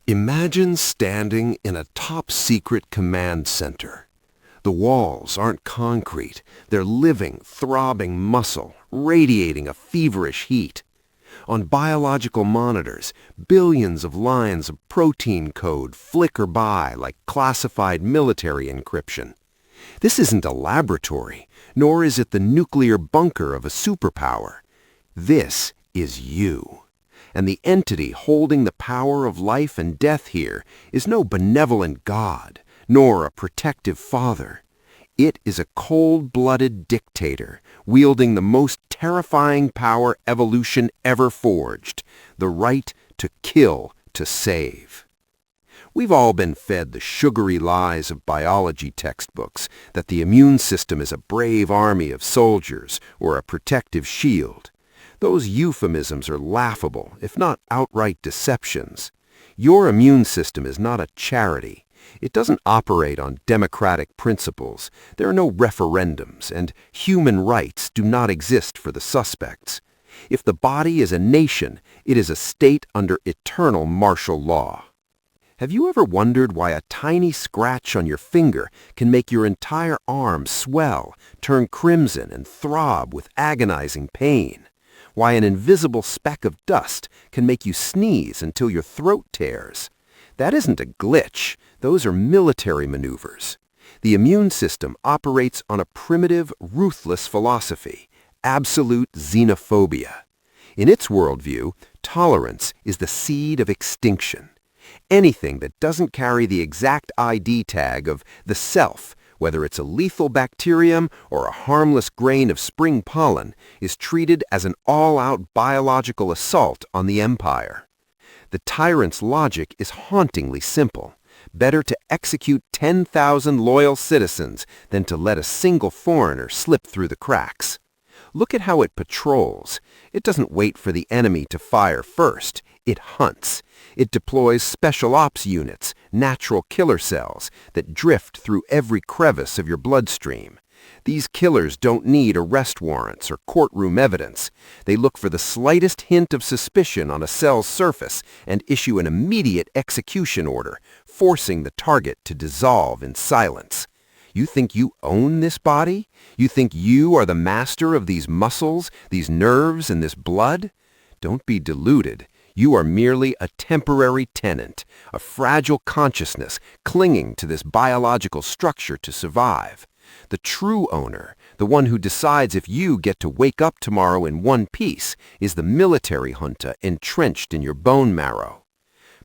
Imagine standing in a top-secret command center. The walls aren't concrete. They're living, throbbing muscle, radiating a feverish heat. On biological monitors, billions of lines of protein code flicker by like classified military encryption. This isn't a laboratory, nor is it the nuclear bunker of a superpower. This is you. And the entity holding the power of life and death here is no benevolent God, nor a protective father. It is a cold-blooded dictator, wielding the most terrifying power evolution ever forged, the right to kill to save. We've all been fed the sugary lies of biology textbooks that the immune system is a brave army of soldiers or a protective shield. Those euphemisms are laughable, if not outright deceptions. Your immune system is not a charity. It doesn't operate on democratic principles. There are no referendums, and human rights do not exist for the suspects. If the body is a nation, it is a state under eternal martial law. Have you ever wondered why a tiny scratch on your finger can make your entire arm swell, turn crimson, and throb with agonizing pain? Why an invisible speck of dust can make you sneeze until your throat tears? That isn't a glitch. Those are military maneuvers. The immune system operates on a primitive, ruthless philosophy, absolute xenophobia. In its worldview, tolerance is the seed of extinction. Anything that doesn't carry the exact ID tag of the self, whether it's a lethal bacterium or a harmless grain of spring pollen, is treated as an all-out biological assault on the empire. The tyrant's logic is hauntingly simple. Better to execute 10,000 loyal citizens than to let a single foreigner slip through the cracks. Look at how it patrols. It doesn't wait for the enemy to fire first. It hunts. It deploys special ops units, natural killer cells, that drift through every crevice of your bloodstream. These killers don't need arrest warrants or courtroom evidence. They look for the slightest hint of suspicion on a cell's surface and issue an immediate execution order, forcing the target to dissolve in silence. You think you own this body? You think you are the master of these muscles, these nerves, and this blood? Don't be deluded. You are merely a temporary tenant, a fragile consciousness clinging to this biological structure to survive. The true owner, the one who decides if you get to wake up tomorrow in one piece, is the military junta entrenched in your bone marrow.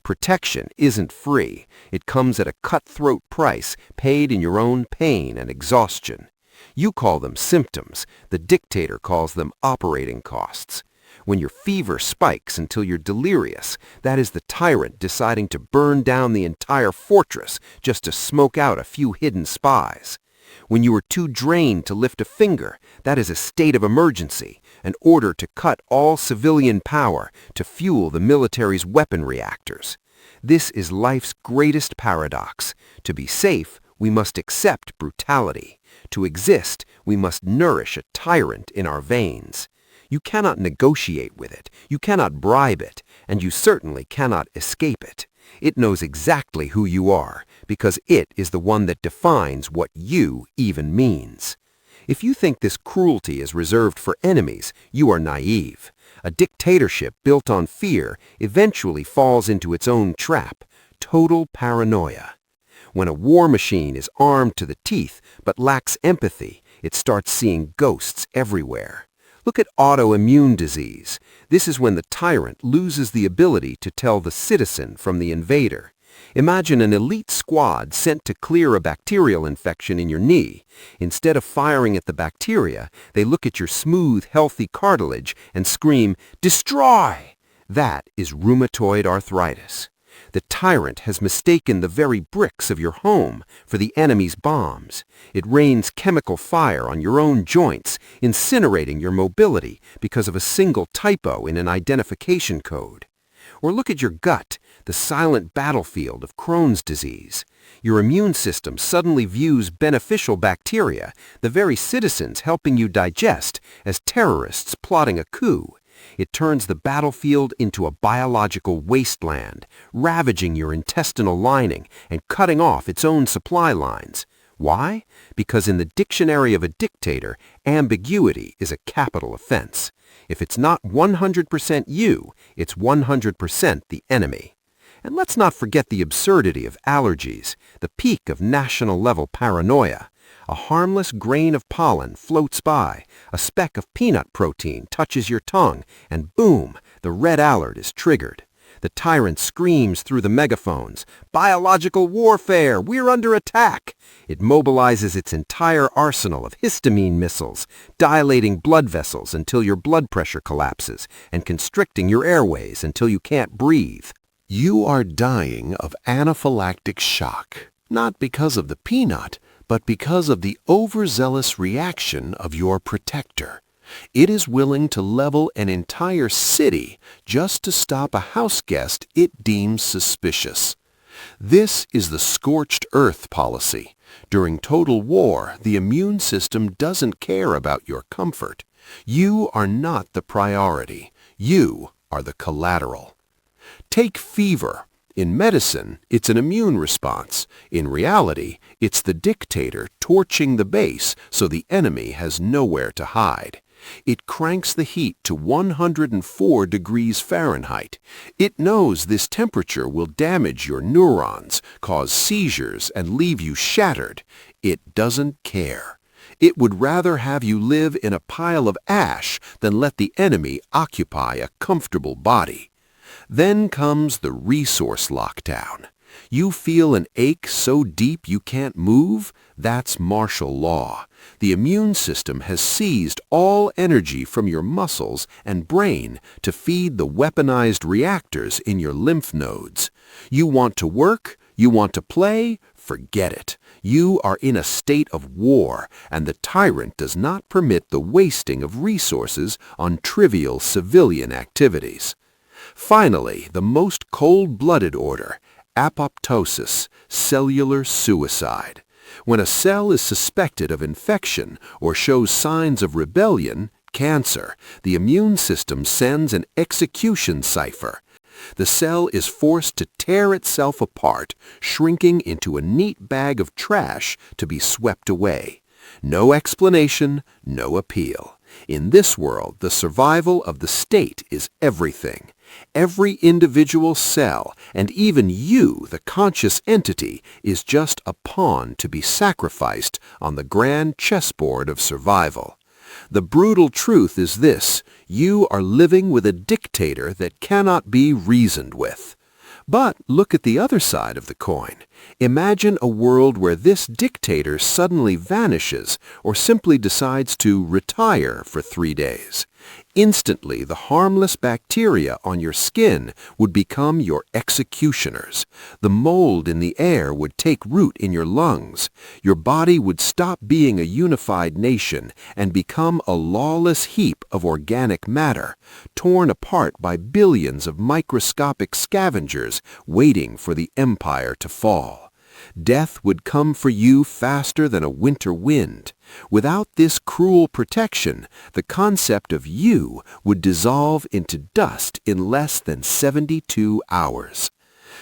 Protection isn't free. It comes at a cutthroat price paid in your own pain and exhaustion. You call them symptoms. The dictator calls them operating costs. When your fever spikes until you're delirious, that is the tyrant deciding to burn down the entire fortress just to smoke out a few hidden spies. When you are too drained to lift a finger, that is a state of emergency, an order to cut all civilian power to fuel the military's weapon reactors. This is life's greatest paradox. To be safe, we must accept brutality. To exist, we must nourish a tyrant in our veins. You cannot negotiate with it, you cannot bribe it, and you certainly cannot escape it. It knows exactly who you are, because it is the one that defines what you even means. If you think this cruelty is reserved for enemies, you are naive. A dictatorship built on fear eventually falls into its own trap, total paranoia. When a war machine is armed to the teeth but lacks empathy, it starts seeing ghosts everywhere. Look at autoimmune disease. This is when the tyrant loses the ability to tell the citizen from the invader. Imagine an elite squad sent to clear a bacterial infection in your knee. Instead of firing at the bacteria, they look at your smooth, healthy cartilage and scream, "Destroy!" That is rheumatoid arthritis. The tyrant has mistaken the very bricks of your home for the enemy's bombs. It rains chemical fire on your own joints, incinerating your mobility because of a single typo in an identification code. Or look at your gut, the silent battlefield of Crohn's disease. Your immune system suddenly views beneficial bacteria, the very citizens helping you digest, as terrorists plotting a coup. It turns the battlefield into a biological wasteland, ravaging your intestinal lining and cutting off its own supply lines. Why? Because in the dictionary of a dictator, ambiguity is a capital offense. If it's not 100% you, it's 100% the enemy. And let's not forget the absurdity of allergies, the peak of national-level paranoia. A harmless grain of pollen floats by, a speck of peanut protein touches your tongue, and boom, the red alert is triggered. The tyrant screams through the megaphones, "Biological warfare! We're under attack!" It mobilizes its entire arsenal of histamine missiles, dilating blood vessels until your blood pressure collapses and constricting your airways until you can't breathe. You are dying of anaphylactic shock, not because of the peanut, but because of the overzealous reaction of your protector. It is willing to level an entire city just to stop a house guest it deems suspicious. This is the scorched earth policy. During total war, the immune system doesn't care about your comfort. You are not the priority. You are the collateral. Take fever. In medicine, it's an immune response. In reality, it's the dictator torching the base so the enemy has nowhere to hide. It cranks the heat to 104 degrees Fahrenheit. It knows this temperature will damage your neurons, cause seizures, and leave you shattered. It doesn't care. It would rather have you live in a pile of ash than let the enemy occupy a comfortable body. Then comes the resource lockdown. You feel an ache so deep you can't move? That's martial law. The immune system has seized all energy from your muscles and brain to feed the weaponized reactors in your lymph nodes. You want to work? You want to play? Forget it. You are in a state of war, and the tyrant does not permit the wasting of resources on trivial civilian activities. Finally, the most cold-blooded order, apoptosis, cellular suicide. When a cell is suspected of infection or shows signs of rebellion, cancer, the immune system sends an execution cipher. The cell is forced to tear itself apart, shrinking into a neat bag of trash to be swept away. No explanation, no appeal. In this world, the survival of the state is everything. Every individual cell, and even you, the conscious entity, is just a pawn to be sacrificed on the grand chessboard of survival. The brutal truth is this: you are living with a dictator that cannot be reasoned with. But look at the other side of the coin. Imagine a world where this dictator suddenly vanishes or simply decides to retire for 3 days. Instantly, the harmless bacteria on your skin would become your executioners. The mold in the air would take root in your lungs. Your body would stop being a unified nation and become a lawless heap of organic matter, torn apart by billions of microscopic scavengers waiting for the empire to fall. Death would come for you faster than a winter wind. Without this cruel protection, the concept of you would dissolve into dust in less than 72 hours.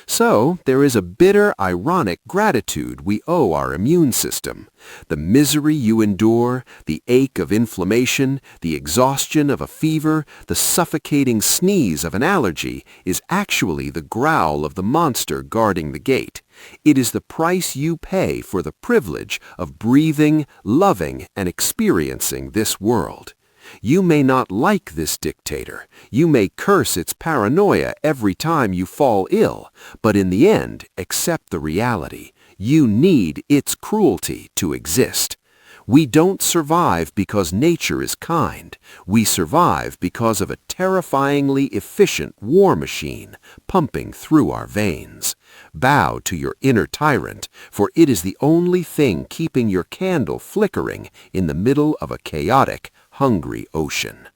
So, there is a bitter, ironic gratitude we owe our immune system. The misery you endure, the ache of inflammation, the exhaustion of a fever, the suffocating sneeze of an allergy is actually the growl of the monster guarding the gate. It is the price you pay for the privilege of breathing, loving, and experiencing this world. You may not like this dictator. You may curse its paranoia every time you fall ill, but in the end, accept the reality. You need its cruelty to exist. We don't survive because nature is kind. We survive because of a terrifyingly efficient war machine pumping through our veins. Bow to your inner tyrant, for it is the only thing keeping your candle flickering in the middle of a chaotic, hungry ocean.